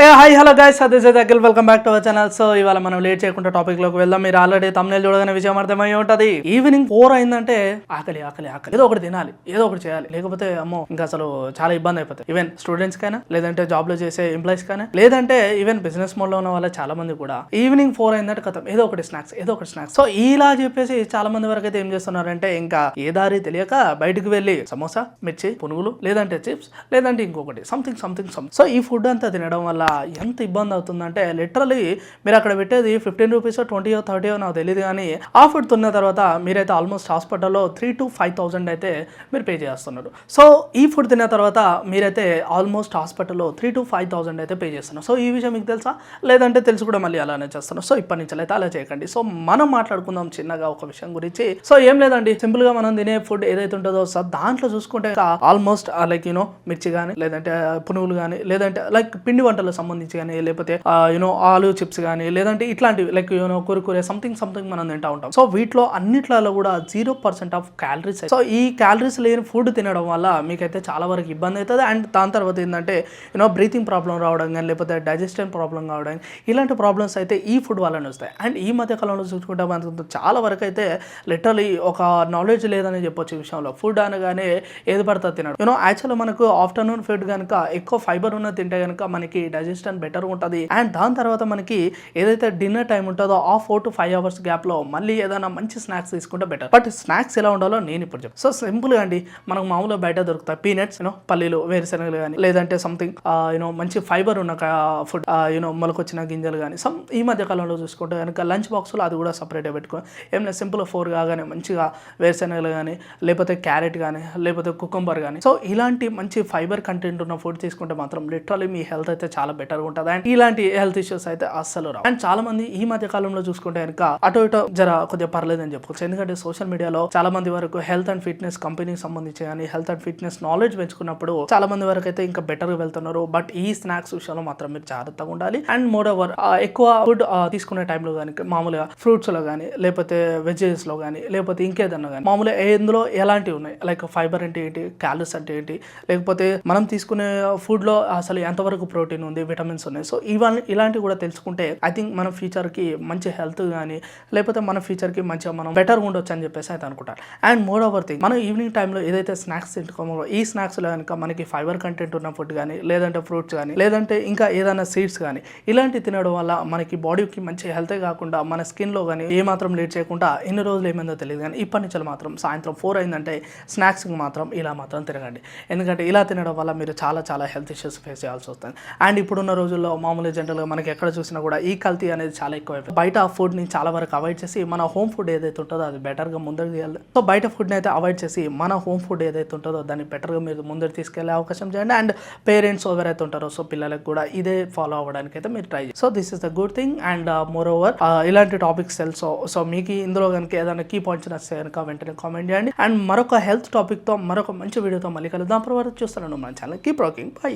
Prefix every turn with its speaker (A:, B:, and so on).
A: Hi hello guys, this is Akhil. Welcome back to our channel. So ఇవాళ మనం late చేయకుండా topic లోకి వెళ్దాం. మీరు ఆల్రెడీ తమ్నెల్ చూడగానే విషయం అర్థమై ఉంటది. ఈవినింగ్ 4 అయిందంటే ఆకలి ఆకలి ఆకలి, ఏదో ఒకటి తినాలి, ఏదో ఒకటి చేయాలి, లేకపోతే అమ్మో ఇంకా అసలు చాలా ఇబ్బంది అయిపోతుంది. ఈవెన్ స్టూడెంట్స్ కైనా, లేదంటే జాబ్ లో చేసే ఎంప్లాయీస్ కైనా, లేదంటే ఈవెన్ బిజినెస్ మోడ్ లో ఉన్న వాళ్ళ చాలా మంది కూడా ఈవినింగ్ 4 అయిందంటే కథం ఏదో ఒకటి స్నాక్స్, ఏదో ఒకటి స్నాక్స్. సో ఇలా చెప్పేసి చాలా మంది వరకు అయితే ఏం చేస్తున్నారంటే ఇంకా ఏ దారి తెలియక బయటకు వెళ్ళి సమోసా, మిర్చి, పునుగులు, లేదంటే చిప్స్, లేదంటే ఇంకొకటి సంథింగ్ సంథింగ్ సంథింగ్. సో ఈ ఫుడ్ అంతా తినడం వల్ల ఎంత ఇబ్బంది అవుతుందంటే లిటరలీ మీరు అక్కడ పెట్టేది 15 రూపీస్ 20 30 నాకు తెలియదు, కానీ ఆ ఫుడ్ తిన్న తర్వాత మీరైతే ఆల్మోస్ట్ హాస్పిటల్లో 3,000 to 5,000 అయితే మీరు పే చేస్తున్నారు. సో ఈ ఫుడ్ తిన్న తర్వాత మీరైతే ఆల్మోస్ట్ హాస్పిటల్లో 3,000 to 5,000 అయితే పే చేస్తున్నారు. సో ఈ విషయం మీకు తెలుసా? లేదంటే తెలుసు కూడా మళ్ళీ అలానే చేస్తున్నారు. సో ఇప్పటి నుంచి అయితే అలా చేయకండి. సో మనం మాట్లాడుకుందాం చిన్నగా ఒక విషయం గురించి. సో ఏం లేదండి, సింపుల్ గా మనం తినే ఫుడ్ ఏదైతే ఉంటుందో సో దాంట్లో చూసుకుంటే ఆల్మోస్ట్ లైక్ మిర్చి కానీ, లేదంటే పునుగులు కానీ, లేదంటే లైక్ పిండి వంటలకు సంబంధించి కానీ, లేకపోతే ఆలు చిప్స్ కానీ, లేదంటే ఇట్లాంటివి లైక్ కురుకురే సంథింగ్ సంథింగ్ మనం తింటా ఉంటాం. సో వీటిలో అన్నిట్లలో కూడా 0% ఆఫ్ క్యాలరీస్. సో ఈ క్యాలరీస్ లేని ఫుడ్ తినడం వల్ల మీకైతే చాలా వరకు ఇబ్బంది అవుతుంది. అండ్ దాని తర్వాత ఏంటంటే బ్రీతింగ్ ప్రాబ్లం రావడం కానీ, లేకపోతే డైజెషన్ ప్రాబ్లం కావడం, ఇలాంటి ప్రాబ్లమ్స్ అయితే ఈ ఫుడ్ వల్లనే వస్తాయి. అండ్ ఈ మధ్య కాలంలో చూసుకుంటే మనకు చాలా వరకు అయితే లిటరలీ ఒక నాలెడ్జ్ లేదని చెప్పొచ్చు ఈ విషయంలో. ఫుడ్ అనగానే ఏది పడుతుంది తినడం. యాక్చువల్గా మనకు ఆఫ్టర్నూన్ ఫుడ్ కనుక ఎక్కువ ఫైబర్ ఉన్న తింటే కనుక మనకి డైజెషన్ బెటర్ ఉంటుంది. అండ్ దాని తర్వాత మనకి ఏదైతే డిన్నర్ టైం ఉంటుందో ఆ 4 to 5 hours గ్యాప్ లో మళ్ళీ ఏదైనా మంచి స్నాక్స్ తీసుకుంటే బెటర్. బట్ స్నాక్స్ ఎలా ఉండాలో నేను ఇప్పుడు చెప్తాను. సో సింపుల్ గా అండి, మనకు మామూలుగా బయట దొరుకుతాయి పీనట్స్, పల్లీలు, వేరుశనగలు కానీ, లేదంటే సంథింగ్ మంచి ఫైబర్ ఉన్న ఫుడ్, మొలకొచ్చిన గింజలు కానీ. ఈ మధ్య కాలంలో చూసుకుంటే కనుక లంచ్ బాక్స్ లో అది కూడా సపరేట్ పెట్టుకోవాలి. ఏం లేదు, సింపుల్ 4 కాగానే మంచిగా వేరుశనగలు కానీ, లేకపోతే క్యారెట్ కానీ, లేకపోతే కుకుంబర్ కానీ. సో ఇలాంటి మంచి ఫైబర్ కంటెంట్ ఉన్న ఫుడ్ తీసుకుంటే మాత్రం లిటరలీ మీ హెల్త్ అయితే చాలా బెటర్ ఉంటుంది. అండ్ ఇలాంటి హెల్త్ ఇష్యూస్ అయితే అస్సలు రావు. అండ్ చాలా మంది ఈ మధ్య కాలంలో చూసుకుంటే కనుక అటు ఇటు జర కొద్దిగా పర్లేదు అని చెప్పుకోవచ్చు. ఎందుకంటే సోషల్ మీడియాలో చాలా మంది వరకు హెల్త్ అండ్ ఫిట్నెస్ కంపెనీకి సంబంధించి కానీ, హెల్త్ అండ్ ఫిట్నెస్ నాలెడ్జ్ పెంచుకున్నప్పుడు చాలా మంది వరకు అయితే ఇంకా బెటర్ గా వెళ్తున్నారు. బట్ ఈ స్నాక్స్ విషయంలో మాత్రం మీరు జాగ్రత్తగా ఉండాలి. అండ్ మోర్ ఓవర్ ఎక్కువ ఫుడ్ తీసుకునే టైంలో కానీ, మామూలుగా ఫ్రూట్స్ లో కానీ, లేకపోతే వెజెస్ లో కానీ, లేకపోతే ఇంకేదన్నా కానీ, మామూలుగా ఇందులో ఎలాంటివి ఉన్నాయి, లైక్ ఫైబర్ అంటే ఏంటి, క్యాలరీస్ అంటే ఏంటి, లేకపోతే మనం తీసుకునే ఫుడ్ లో అసలు ఎంతవరకు ప్రోటీన్ ఉంది, విటమిన్స్ ఉన్నాయి. సో ఇలాంటివి కూడా తెలుసుకుంటే ఐ థింక్ మన ఫ్యూచర్ కి మంచి హెల్త్ కానీ, లేకపోతే మన ఫ్యూచర్ కి మంచిగా మనం బెటర్ ఉండొచ్చు అని చెప్పేసి అయితే అనుకుంటారు. అండ్ మోర్ ఓవర్ థింగ్, మనం ఈవినింగ్ టైంలో ఏదైతే స్నాక్స్ తింటుకోమో ఈ స్నాక్స్ లో కనుక మనకి ఫైబర్ కంటెంట్ ఉన్న ఫుడ్ కానీ, లేదంటే ఫ్రూట్స్ కానీ, లేదంటే ఇంకా ఏదైనా సీడ్స్ కానీ, ఇలాంటివి తినడం వల్ల మనకి బాడీకి మంచి హెల్తే కాకుండా మన స్కిన్ లో కానీ ఏ మాత్రం లేట్ చేయకుండా ఎన్ని రోజులు ఏమైందో తెలియదు, కానీ ఇప్పటి నుంచి మాత్రం సాయంత్రం 4 అయిందంటే స్నాక్స్ మాత్రం ఇలా మాత్రం తిరగండి. ఎందుకంటే ఇలా తినడం వల్ల మీరు చాలా చాలా హెల్త్ ఇష్యూస్ ఫేస్ చేయాల్సి వస్తుంది. అండ్ ఇప్పుడున్న రోజుల్లో మామూలుగా జనరల్గా మనకి ఎక్కడ చూసినా కూడా ఈ కల్తీ అనేది చాలా ఎక్కువ. బయట ఫుడ్ ని చాలా వరకు అవాయిడ్ చేసి మన హోమ్ ఫుడ్ ఏదైతే ఉంటుందో అది బెటర్ గా ముందుకు తీయాలి. సో బయట ఫుడ్ ని అయితే అవాయిడ్ చేసి మన హోమ్ ఫుడ్ ఏదైతే ఉంటుందో దాన్ని బెటర్ గా మీరు ముందుకు తీసుకెళ్లే అవకాశం చేయండి. అండ్ పేరెంట్స్ ఎవరైతే ఉంటారో సో పిల్లలకు కూడా ఇదే ఫాలో అవ్వడానికి అయితే మీరు ట్రై చేయండి. So this is the good thing. And more over ఇలాంటి టాపిక్స్ తెలుసు. సో మీకు ఇందులో కనుక ఏదైనా కీ పాయింట్స్ నచ్చితే కనుక వెంటనే కామెంట్ చేయండి. అండ్ మరొక హెల్త్ టాపిక్ తో మరొక మంచి వీడియోతో మళ్ళీ కలుద్దాం. అప్పటి వరకు చూస్తున్నాను మన ఛానల్. Keep rocking. బై.